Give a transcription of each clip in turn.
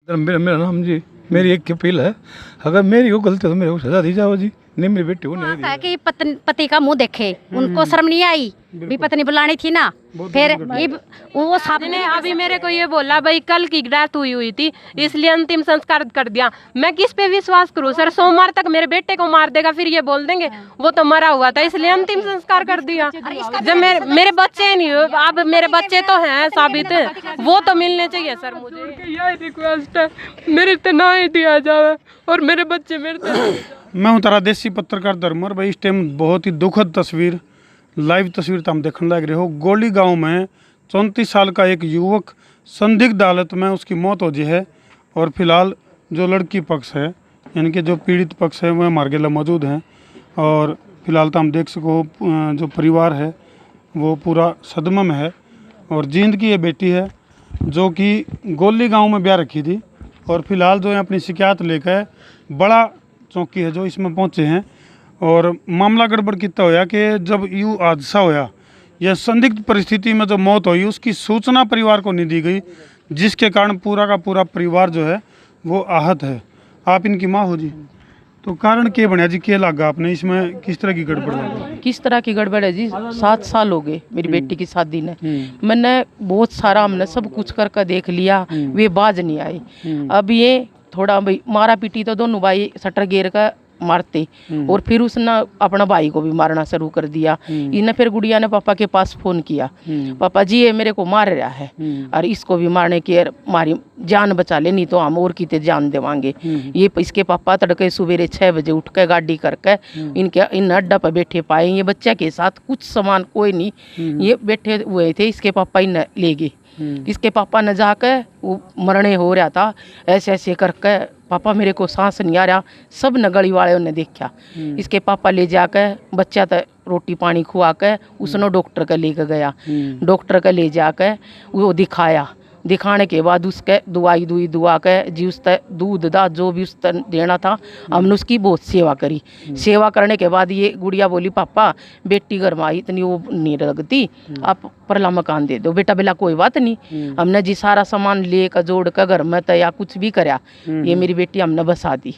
मेरा नाम जी, मेरी एक अपील है, अगर मेरी को गलती है तो मेरे को सजा दी जाओ जी। नहीं मेरी बेटी को नहीं दी। है कि पति का मुंह देखे, उनको शर्म नहीं आई भी पत्नी बुलानी थी ना। फिर वो सामने अभी मेरे को ये बोला भाई कल की डेथ हुई थी इसलिए अंतिम संस्कार कर दिया। मैं किस पे विश्वास करूं सर? सोमवार तक मेरे बेटे को मार देगा फिर ये बोल देंगे वो तो मरा हुआ था इसलिए अंतिम संस्कार कर दिया। जब मेरे बच्चे नहीं हुए, अब मेरे बच्चे तो हैं साबित, वो तो मिलने चाहिए सर। मुझे यही रिक्वेस्ट है, मेरे से ना ही दिया जाए और मेरे बच्चे मेरे से। मैं हूँ तारा देसी पत्रकार धर्मर भाई। इस टाइम बहुत ही दुखद तस्वीर, लाइव तस्वीर तो हम देखने लग रहे हो। गोली गांव में 34 साल का एक युवक संदिग्ध हालत में उसकी मौत हो गई है और फिलहाल जो लड़की पक्ष है यानी कि जो पीड़ित पक्ष है वह हमारे गेला मौजूद हैं और फिलहाल तो हम देख सको जो परिवार है वो पूरा सदमे में है। और जींद की ये बेटी है जो कि गोली गाँव में ब्याह रखी थी और फिलहाल जो है अपनी शिकायत लेकर बड़ा चौकी है जो इसमें पहुंचे हैं। और मामला गड़बड़ कितना होया कि जब यूँ हादसा होया यह संदिग्ध परिस्थिति में जो मौत हुई उसकी सूचना परिवार को नहीं दी गई, जिसके कारण पूरा का पूरा परिवार जो है वो आहत है। आप इनकी माँ हो जी, तो कारण क्या बनया जी, क्या लगा आपने इसमें, किस तरह की गड़बड़ लगा? किस तरह की गड़बड़ है जी? 7 साल हो गए मेरी बेटी की शादी ने। मैंने बहुत सारा, हमने सब कुछ करके देख लिया, वे बाज नहीं आई। अब ये थोड़ा भाई मारा पीटी तो दोनों भाई सटर गिर का मारते और फिर उसने अपना भाई को भी मारना शुरू कर दिया। इन्हें फिर गुड़िया ने पापा के पास फोन किया, पापा जी ये मेरे को मार रहा है और इसको भी मारने की हमारी जान बचा ले, नहीं तो हम और किते जान देवांगे। ये इसके पापा तड़के सवेरे 6 बजे उठ के गाड़ी करके इन अड्डा पर बैठे पाए। ये बच्चे के साथ कुछ सामान कोई नहीं, ये बैठे हुए थे, इसके पापा इन्हें ले गए। इसके पापा न जाकर वो मरने हो रहा था, ऐसे ऐसे करके पापा मेरे को सांस नहीं आ रहा, सब न गली वाले ने देखा। इसके पापा ले जाकर बच्चा तो रोटी पानी खुआ कर उसने डॉक्टर का लेकर गया। डॉक्टर का ले जाकर वो दिखाया, दिखाने के बाद उसके दवाई दुआ के जी उसका दूध दा जो भी उसका देना था हमने उसकी बहुत सेवा करी। सेवा करने के बाद ये गुड़िया बोली पापा बेटी घर में आई इतनी वो नहीं लगती, आप परला मकान दे दो। बेटा बेला कोई बात नहीं, हमने जी सारा सामान ले कर जोड़ कर घर में या कुछ भी करया, ये मेरी बेटी हमने बसा दी।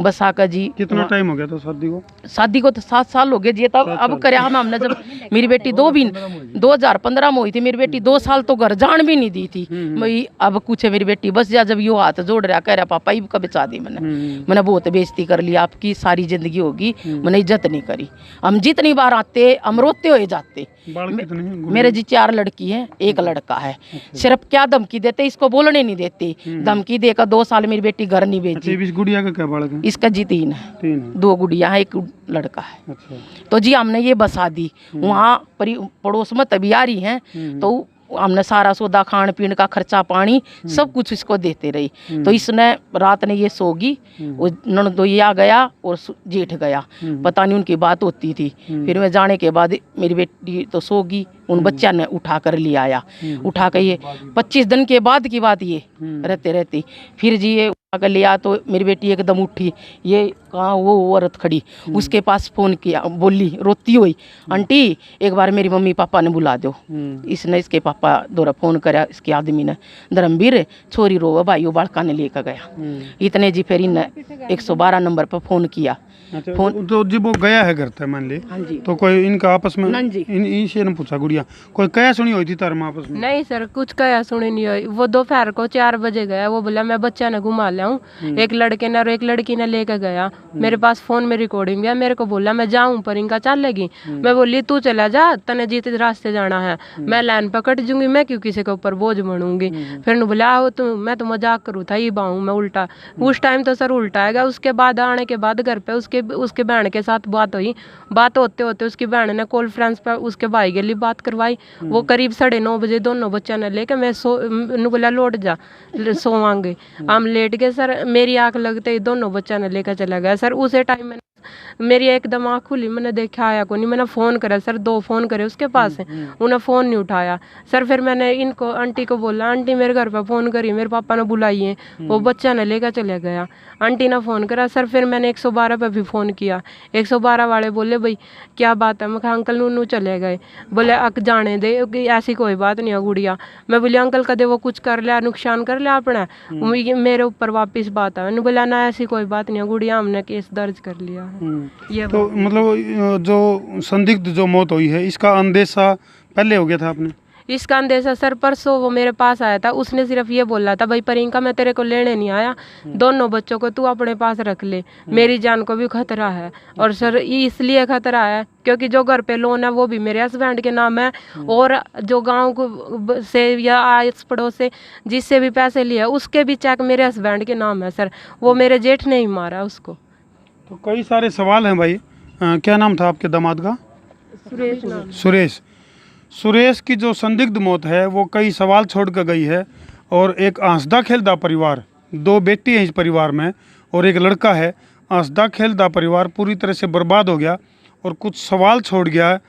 बसा कर जी कितना टाइम हो गया था शादी को? शादी को तो 7 साल हो गए जी। तब अब करया हमने जब मेरी बेटी 2015 में हुई थी, मेरी बेटी 2 साल तो घर जान भी नहीं दी थी। भाई अब कुछ है मेरी बेटी बस जा, जब यो हाथ जोड़ रहा कह रहा पापा ही कब बचा दी। मैंने बहुत बेइज्जती कर ली, आपकी सारी जिंदगी होगी, मैंने इज्जत नहीं करी। हम जितनी बार आते हम रोते हुए जाते। मेरे जी 4 लड़की है, 1 लड़का है। सिर्फ क्या धमकी देते, इसको बोलने नहीं देते। धमकी देकर 2 साल मेरी बेटी घर नहीं भेजी। इस गुड़िया का क्या बालक है? इसका जी 3 है, 2 गुड़िया है 1 लड़का है। अच्छा। तो जी हमने ये बसा दी। वहाँ पड़ोस में तभी आ रही हैं तो हमने सारा सौदा खान पीन का खर्चा पानी सब कुछ इसको देते रही। तो इसने रात ने ये सोगी, वो ननदोई गया और जेठ गया, पता नहीं उनकी बात होती थी। फिर मैं जाने के बाद मेरी बेटी तो सोगी, उन बच्चा ने उठा कर ले आया। उठा कर ये 25 दिन के बाद की बात ये रहते रहती फिर जी ये अगर लिया तो मेरी बेटी एकदम उठी, ये कहाँ वो औरत खड़ी, उसके पास फोन किया, बोली रोती हुई आंटी एक बार मेरी मम्मी पापा ने बुला दो। इसने इसके पापा द्वारा फोन कराया, इसके आदमी ने धर्मवीर छोरी रो भाई बालका ने लेकर गया। इतने जी फिर इन 112 नंबर पर फोन किया। अच्छा, फोन तो जी वो गया है घर तक मान ली। हाँ जी। तो कोई इनका आपस में इनसे ने पूछा गुड़िया कोई कया सुनी हुई थी तार आपस में? नहीं सर कुछ कया सुनी नहीं हुई। वो दोपहर को 4 बजे गया, वो बोला मैं बच्चा ने घुमा लाऊं, एक लड़के ने और एक लड़की ने लेकर गया। मेरे पास फोन में रिकॉर्डिंग है, मेरे को बोला मैं जाऊं पर इनका चलेगी। मैं बोली तू चला जा, तने जीत रास्ते जाना है, मैं लाइन पकड़ जूंगी, मैं क्यों किसी के ऊपर बोझ बनूंगी। फिर ने बोला आओ तू, मैं तो मजाक करूँ था ये बाऊँ मैं उल्टा। उस टाइम तो सर उल्टा आएगा। उसके बाद आने के बाद घर पे उसके बहन के साथ बात हुई। बात होते होते उसकी बहन ने कॉन्फ्रेंस पर उसके भाई के लिए बात करवाई। वो करीब 9:30 बजे दोनों बच्चा ने लेके मैं बोला लौट जा सोवांगे। हम लेट गए सर, मेरी आंख लगते ही दोनों बच्चा ने लेकर चला गया सर। उसे टाइम में मेरी एकदम आँख खुली, मैंने देखा आया को नहीं। मैंने फ़ोन करा सर, 2 फ़ोन करे उसके पास है, उन्हें फ़ोन नहीं उठाया सर। फिर मैंने इनको आंटी को बोला, आंटी मेरे घर पर फ़ोन करी, मेरे पापा ने बुलाई है, वो बच्चा ने लेकर चले गया। आंटी ने फ़ोन करा सर, फिर मैंने 112 पे भी फ़ोन किया। 112 वाले बोले भाई क्या बात है? मैं कहा अंकल नूनू चले गए। बोले अक जाने दे, ऐसी कोई बात नहीं है गुड़िया। मैं बोली अंकल कदे वो कुछ कर लिया, नुकसान कर लिया अपना, मेरे ऊपर वापस बात है। मैंने बोला ना ऐसी कोई बात नहीं है गुड़िया, हमने केस दर्ज कर लिया है। ये तो मतलब जो संदिग्ध जो मौत हुई है इसका अंदेशा पहले हो गया था आपने? इसका अंदेशा सर परसों वो मेरे पास आया था, उसने सिर्फ ये बोला था भाई प्रियंका मैं तेरे को लेने नहीं आया, दोनों बच्चों को तू अपने पास रख ले, मेरी जान को भी खतरा है। और सर इसलिए खतरा है क्योंकि जो घर पे लोन है वो भी मेरे हस्बैंड के नाम है, और जो गांव से या आस पड़ोस से जिससे भी पैसे लिए उसके भी चेक मेरे हस्बैंड के नाम है सर। वो मेरे जेठ ने ही मारा उसको। तो कई सारे सवाल हैं भाई। क्या नाम था आपके दामाद का? सुरेश नाम। सुरेश की जो संदिग्ध मौत है वो कई सवाल छोड़ कर गई है। और एक हंसदा खेलदा परिवार, 2 बेटी हैं इस परिवार में और एक लड़का है। हंसदा खेलदा परिवार पूरी तरह से बर्बाद हो गया और कुछ सवाल छोड़ गया है।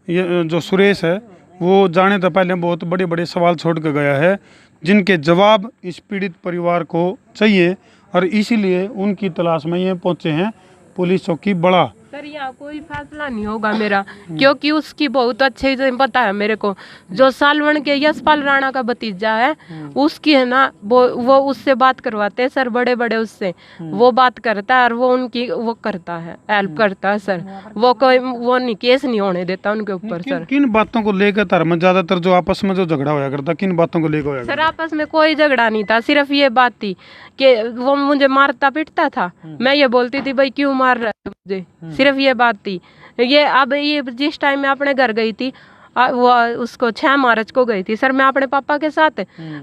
ये जो सुरेश है वो जाने तो पहले बहुत बड़े बड़े सवाल छोड़ कर गया है, जिनके जवाब इस पीड़ित परिवार को चाहिए, और इसीलिए उनकी तलाश में ये पहुँचे हैं पुलिस चौकी बड़ा। सर यहाँ कोई फैसला नहीं होगा मेरा, क्योंकि उसकी बहुत अच्छे से पता है मेरे को। जो सालवन के यशपाल राणा का भतीजा है उसकी है ना, वो उससे बात करवाते हैं सर, बड़े बड़े उससे वो बात करता है और वो उनकी वो करता है, हेल्प करता है सर। वो कोई वो नहीं केस नहीं होने देता उनके ऊपर सर। किन बातों को लेकर धर्म ज्यादातर जो आपस में जो झगड़ा होया करता, किन बातों को लेकर होया सर आपस में कोई झगड़ा नहीं था, सिर्फ ये बात थी कि वो मुझे मारता पीटता था, मैं ये बोलती थी भाई क्यों मार रहा है मुझे, सिर्फ ये बात थी। ये अब ये जिस टाइम मैं अपने घर गई थी वो उसको 6 मार्च को गई थी सर मैं अपने पापा के साथ,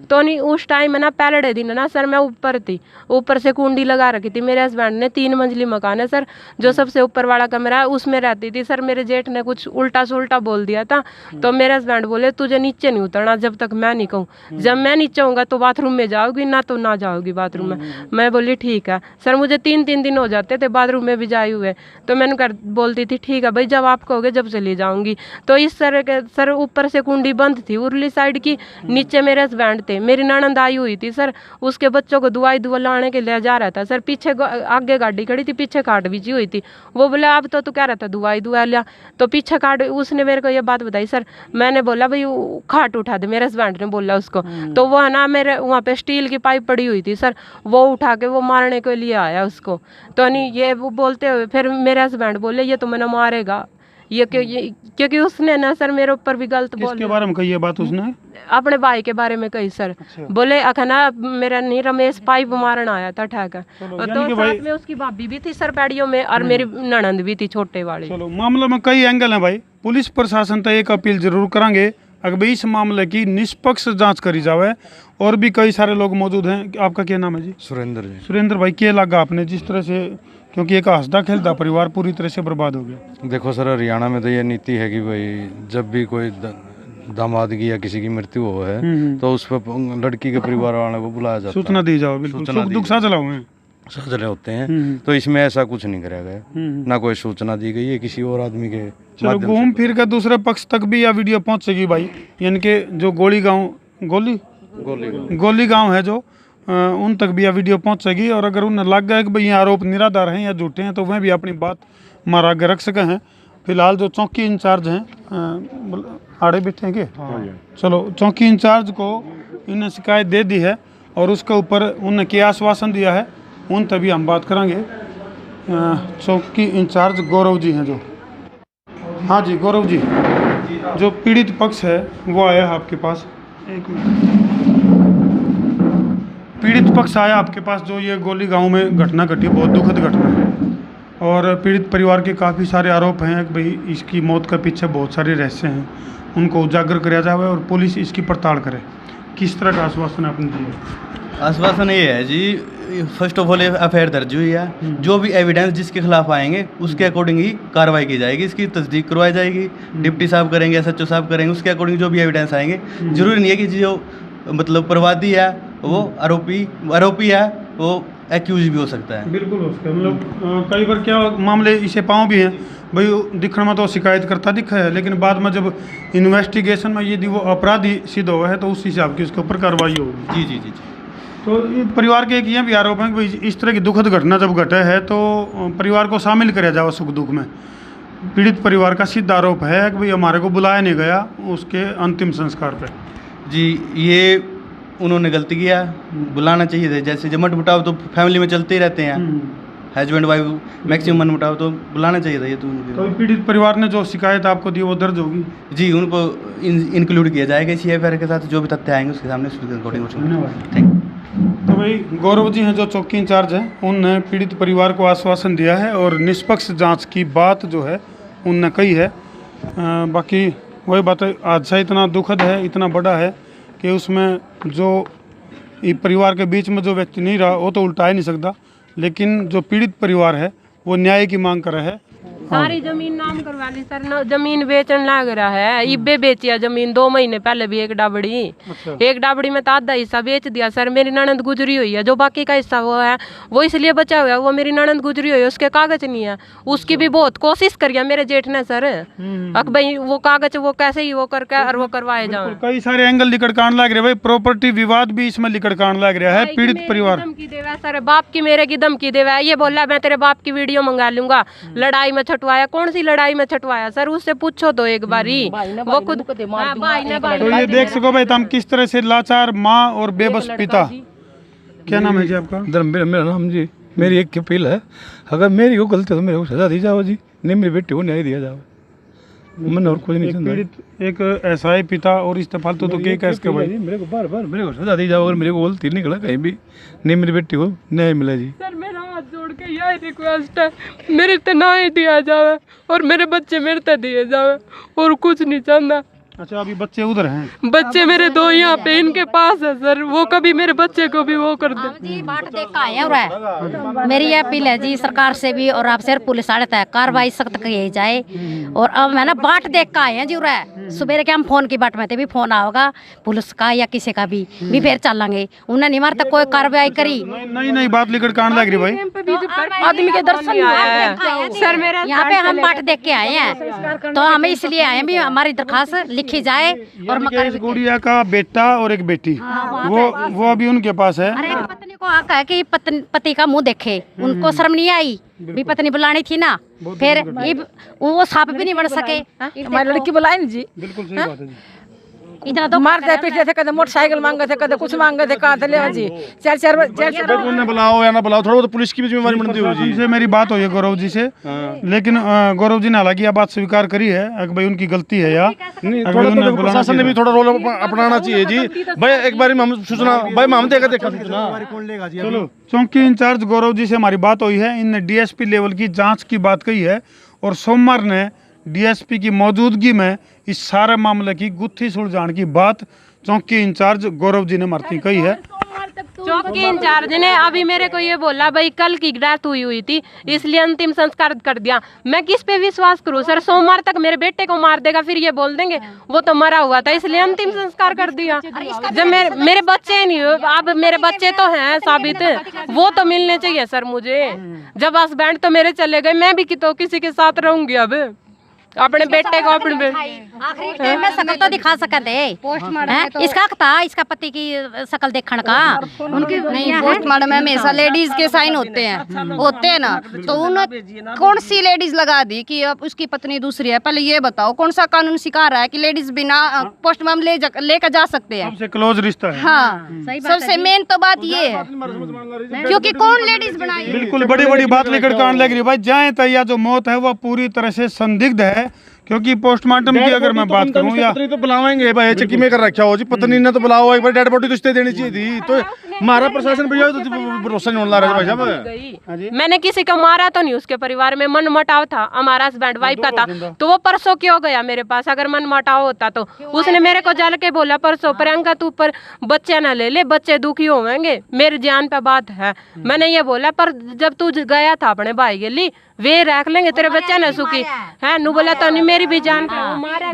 तो नहीं उस टाइम है ना पहले दिन ना सर मैं ऊपर थी, ऊपर से कुंडी लगा रखी थी। मेरे हस्बैंड ने 3 मंजिली मकान है सर, जो सबसे ऊपर वाला कमरा है उसमें रहती थी सर। मेरे जेठ ने कुछ उल्टा सुल्टा बोल दिया था, तो मेरे हस्बैंड बोले तुझे नीचे नहीं उतरना जब तक मैं नहीं कहूँ, जब मैं नीचे होऊंगा तो बाथरूम में जाओगी, ना तो ना जाओगी बाथरूम में। मैं बोली ठीक है सर। मुझे 3 दिन हो जाते थे बाथरूम में भी जाए हुए, तो मैंने कर बोलती थी ठीक है भाई जब आप कहोगे जब चली जाऊंगी। तो इस तरह के सर ऊपर से कुंडी बंद थी उरली साइड की, नीचे मेरे हस्बैंड थे, मेरी ननंद आई हुई थी सर, उसके बच्चों को दवाई लाने के लिए जा रहा था सर। पीछे आगे गाड़ी खड़ी थी, पीछे खाट बिछी हुई थी। वो बोले अब तो तू कह रहा था दवाई लिया, तो पीछे खाट उसने मेरे को ये बात बताई सर। मैंने बोला भाई खाट उठा दे, मेरे हस्बैंड ने बोला उसको, तो वो है ना मेरे वहाँ पे स्टील की पाइप पड़ी हुई थी सर, वो उठा के वो मारने के लिए आया उसको। तो नहीं ये वो बोलते हुए फिर मेरे हस्बैंड बोले ये तो मैंने मारेगा, ये क्योंकि उसने ना सर मेरे ऊपर भी गलत बोल। किसके बारे में कही ये बात उसने? अपने भाई के बारे में कही सर। बोले अखना मेरा नहीं रमेश पाइप मारना आया था ठेका, तो साथ में उसकी भाभी भी थी सर पैड़ियों में, और मेरी ननंद भी थी छोटे वाली। चलो मामले में कई एंगल हैं भाई। पुलिस प्रशासन तक एक अपील जरूर करेंगे अगर इस मामले की निष्पक्ष जांच करी जावे। और भी कई सारे लोग मौजूद हैं। आपका क्या नाम है जी? सुरेंद्र जी। सुरेंद्र भाई क्या लगा आपने जिस तरह से, क्योंकि एक हंसदा खेलदा परिवार पूरी तरह से बर्बाद हो गया। देखो सर हरियाणा में तो ये नीति है कि भाई जब भी कोई दामाद की या किसी की मृत्यु हो है तो उस पर लड़की के परिवार वालों को बुलाया जाता है, सूचना दी जाओ। बिल्कुल सुख दुख साझा हुए साझले होते हैं। तो इसमें ऐसा कुछ नहीं कराया गया, ना कोई सूचना दी गई है किसी और आदमी के। चलो घूम फिर कर दूसरे पक्ष तक भी यह वीडियो पहुंचेगी भाई। यानी कि जो गोली गांव है जो उन तक भी यह वीडियो पहुंचेगी। और अगर उन्हें लग गया कि भाई ये आरोप निराधार हैं या झूठे हैं तो वह भी अपनी बात मारा आगे रख सके हैं। फिलहाल जो चौकी इंचार्ज हैं आड़े बैठे हैं के, चलो चौकी इंचार्ज को इन्हें शिकायत दे दी है और उसके ऊपर उन्हें क्या आश्वासन दिया है उन तभी हम बात करेंगे। चौकी इंचार्ज गौरव जी हैं जो। हाँ जी गौरव जी, जो पीड़ित पक्ष है वो आया है आपके पास। एक मिनट, पीड़ित पक्ष आया आपके पास जो ये गोली गांव में घटना घटी, बहुत दुखद घटना है और पीड़ित परिवार के काफ़ी सारे आरोप हैं कि भाई इसकी मौत के पीछे बहुत सारे रहस्य हैं, उनको उजागर किया जाए और पुलिस इसकी पड़ताल करे। किस तरह का आश्वासन आपने दिया? आश्वासन ये है जी, फर्स्ट ऑफ ऑल एफआईआर दर्ज हुई है, जो भी एविडेंस जिसके खिलाफ आएंगे उसके अकॉर्डिंग ही कार्रवाई की जाएगी, इसकी तस्दीक करवाई जाएगी। डिप्टी साहब करेंगे, एसएचओ साहब करेंगे, उसके अकॉर्डिंग जो भी एविडेंस आएंगे। जरूरी नहीं है कि जो मतलब प्रवादी है वो आरोपी है वो एक्यूज भी हो सकता है। बिल्कुल हो सकता है। मतलब कई बार क्या मामले इसे पाँव भी हैं भाई, दिखने में तो शिकायत करता दिखा है, लेकिन बाद में जब इन्वेस्टिगेशन में यदि वो अपराधी सिद्ध हुआ है तो उस हिसाब की उसके ऊपर कार्रवाई होगी। जी जी जी जी। तो ये परिवार के एक ये भी आरोप है कि भाई इस तरह की दुखद घटना जब घटे है तो परिवार को शामिल किया जाए सुख दुख में। पीड़ित परिवार का सीधा आरोप है कि भाई हमारे को बुलाया नहीं गया उसके अंतिम संस्कार पे। जी, ये उन्होंने गलती किया, बुलाना चाहिए था। जैसे जमट मुटाव तो फैमिली में चलते ही रहते हैं, हस्बैंड वाइफ मैक्सिमम मन मुटाव तो बुलाना चाहिए था। ये तो पीड़ित परिवार ने जो शिकायत आपको दी वो दर्ज होगी? जी, उनको इंक्लूड किया जाएगा इसी एफआईआर के साथ। जो भी तथ्य आएंगे उसके सामने रिकॉर्डिंग। धन्यवाद। थैंक तो भाई गौरव जी हैं जो चौकी इंचार्ज हैं, उनने पीड़ित परिवार को आश्वासन दिया है और निष्पक्ष जांच की बात जो है उनने कही है। बाकी वही बात है, हादसा इतना दुखद है, इतना बड़ा है कि उसमें जो ये परिवार के बीच में जो व्यक्ति नहीं रहा वो तो उल्टा ही नहीं सकता, लेकिन जो पीड़ित परिवार है वो न्याय की मांग कर रहा है। सारी जमीन नाम करवा ली सर, जमीन बेचने लग रहा है। इब्बे बेचिया जमीन 2 महीने पहले भी एक डाबड़ी। अच्छा। एक डाबड़ी में तो आधा हिस्सा बेच दिया सर। मेरी ननद गुजरी हुई है, जो बाकी का हिस्सा वो है वो इसलिए बचा हुआ है। वो मेरी ननद गुजरी हुई है, उसके कागज नहीं है। उसकी भी बहुत कोशिश करिए मेरे जेठ ने सर, अब भाई वो कागज वो कैसे ही वो करके और वो करवाए जाए। कई सारे एंगल लिकड़ कांड लग रहे भाई, प्रॉपर्टी विवाद भी इसमें लिकड़ कांड लग रहा है। पीड़ित परिवार धमकी देवा सर, बाप की मेरे की धमकी देवा। ये बोला मैं तेरे बाप की वीडियो मंगा लूंगा। लड़ाई में छटवाया, कौन सी लड़ाई में छटवाया सर? उससे पूछो तो एक बारी। वो खुद भाई ने तो ये देख सको भाई तुम किस तरह से लाचार माँ और बेबस पिता। क्या नाम है जी आपका? धर्मवीर मेरा नाम जी। मेरी एक अपील है, अगर मेरी को गलती है तो मेरे को सजा दी जाओ जी, नहीं मेरी बेटी को न्याय दिया जाओ। मैंने और कुछ नहीं चाहता। पीड़ित एक ऐसा ही पिता और इस फालतू तो क्या कह सके भाई? मेरे को बार बार मेरे को सजा दी जाओ, अगर मेरे को गलती निकला कहीं भी, नहीं मेरी बेटी को न्याय मिला जी। सर मेरा हाथ जोड़ के यही रिक्वेस्ट है, मेरे ते ना ही दिया जावे और मेरे बच्चे मेरे ते दिए जावे, और कुछ नहीं चाहता। अच्छा, अभी बच्चे उधर हैं? बच्चे मेरे 2 यहाँ पे इनके पास है सर। वो कभी मेरे बच्चे को भी वो कर दे। जी बाट देख का आए हो रहा है। मेरी ये अपील है जी सरकार से भी और आपसे पुलिस वाले तक कार्रवाई सख्त की जाए। और अब मैं ना बाट देख का आए हैं जी रहा है। सुबह के हम फोन की बाट में थे भी फोन आओगा पुलिस का या किसी का भी फिर चलेंगे। उन्हें नहीं मार तक कोई कार्रवाई करी नहीं बात लिकड़ कांड लग रही भाई। आदमी के दर्शन सर मेरे यहाँ पे हम बाट देख के आए हैं, तो हमें इसलिए आए भी हमारी दरखास्त लिखी जाए। और इस गुड़िया का बेटा और एक बेटी वो अभी उनके पास है। अरे पत्नी को हक है कि पति का मुंह देखे। उनको शर्म नहीं आई भी पत्नी बुलानी थी ना, फिर वो सांप भी नहीं बन सके। हमारी लड़की बुलाई ना जी। बिल्कुल सही बात है जी। इतना तो मारते पीटते थे, कदे मोटरसाइकिल मांगे थे, कदे कुछ मांगे थे, कहा थे ले जी। चार उन्हें बुलाओ या ना बुलाओ, थोड़ा तो पुलिस की भी जिम्मेवारी बनती है जी। से मेरी बात हुई है गौरव जी से, लेकिन गौरव जी ने हालांकि यह बात स्वीकार करी है कि भाई उनकी गलती है या प्रशासन ने भी थोड़ा रोल अपनाना चाहिए जी। भाई एक बार हम सूचना भाई हम देखा सूचना। चलो, चौकी इंचार्ज गौरव जी से हमारी बात हुई है, इनने डीएसपी लेवल की जांच की बात कही है और सोमवार ने डीएसपी की मौजूदगी में इस सारे मामले की गुत्थी सुलझाने की बात चौकी इंचार्ज गौरव जी ने मारती कही है। चौकी इंचार्ज ने अभी मेरे को ये बोला भाई कल की डेथ हुई थी इसलिए अंतिम संस्कार कर दिया। मैं किस पे विश्वास करूं सर? सोमवार तक मेरे बेटे को मार देगा, फिर ये बोल देंगे वो तो मरा हुआ था इसलिए अंतिम संस्कार कर दिया। जब मेरे बच्चे नहीं हुए, अब मेरे बच्चे तो हैं साबित, वो तो मिलने चाहिए सर मुझे। जब हस्बैंड तो मेरे चले गए, मैं भी तो किसी के साथ रहूंगी अब अपने बेटे को अपने आखिरी टाइम में शकल तो दिखा सकते हैं। इसका था इसका पति की शकल देखने का उनकी नहीं। पोस्टमार्टम में हमेशा लेडीज के साइन होते हैं ना, तो उन कौन सी लेडीज लगा दी कि अब उसकी पत्नी दूसरी है? पहले ये बताओ कौन सा कानून सिखा रहा है कि लेडीज बिना पोस्टमार्टम लेकर जा सकते हैं? सबसे क्लोज रिश्ता है। हाँ, सबसे मेन तो बात ये है क्योंकि कौन लेडीज बनाई। बिल्कुल बड़ी बात लेकर कांड लग रही है भाई। जाए तो या जो मौत है वो पूरी तरह से संदिग्ध है, क्योंकि पोस्टमार्टम की अगर मैं बात करूं या पत्नी तो बुलावेंगे भाई, चक्की में कर रखा हो जी। पत्नी ने तो बुलाओ, एक बार डेड बॉडी तो इससे देनी चाहिए थी। तो हमारा प्रशासन भैया तो भरोसा नहीं होने लगा भाई साहब। मैंने किसी को मारा तो नहीं, उसके परिवार में मन मुटाव था, हमारा हस्बैंड वाइफ का था, तो वो परसों क्यों गया मेरे पास? अगर मन मुटाव होता तो उसने मेरे को जल के बोला परसों, प्रियंका तू पर बच्चे ना ले ले, बच्चे दुखी होंगे, मेरी जान पे बात है। मैंने ये बोला पर जब तू गया था अपने भाई के लिए वे रख लेंगे तेरे बच्चे न सुखी है नु बोला तो नहीं मेरी भी जान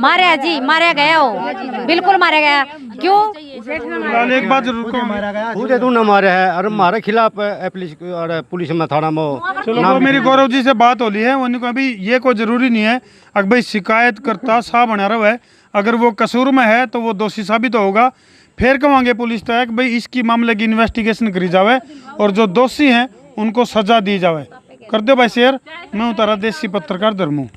मारे जी, मारे गया हो, बिल्कुल मारे गया। क्यों? एक बात जरूर पे तू न मारे है और हमारे खिलाफ पुलिस में थाना में चलो वो मेरी गौरव जी से बात हो ली है, उन्होंने कहा भाई ये कोई ज़रूरी नहीं है, अगर भाई शिकायत करता सा बना रहा है, अगर वो कसूर में है तो वो दोषी साबित होगा, फिर कहेंगे पुलिस तक भाई इसकी मामले की इन्वेस्टिगेशन करी जावे और जो दोषी हैं उनको सजा दी जावे। कर दो भाई शेयर। मैं उतारा देसी पत्रकार धर्मू।